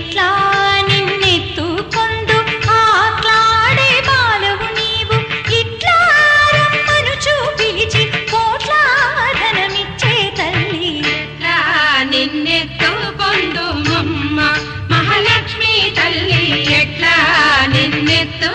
ఎట్లా నిన్నెత్తుకొందు ఆట్లాడే బాలవు నీవు ఇట్లా రమ్మనుచు పిలిచి కోట్లాధనమిచ్చే తల్లి ఎట్లా నిన్నెత్తుకొందు మమ్మ మహాలక్ష్మి తల్లి ఎట్లా నిన్నెత్తు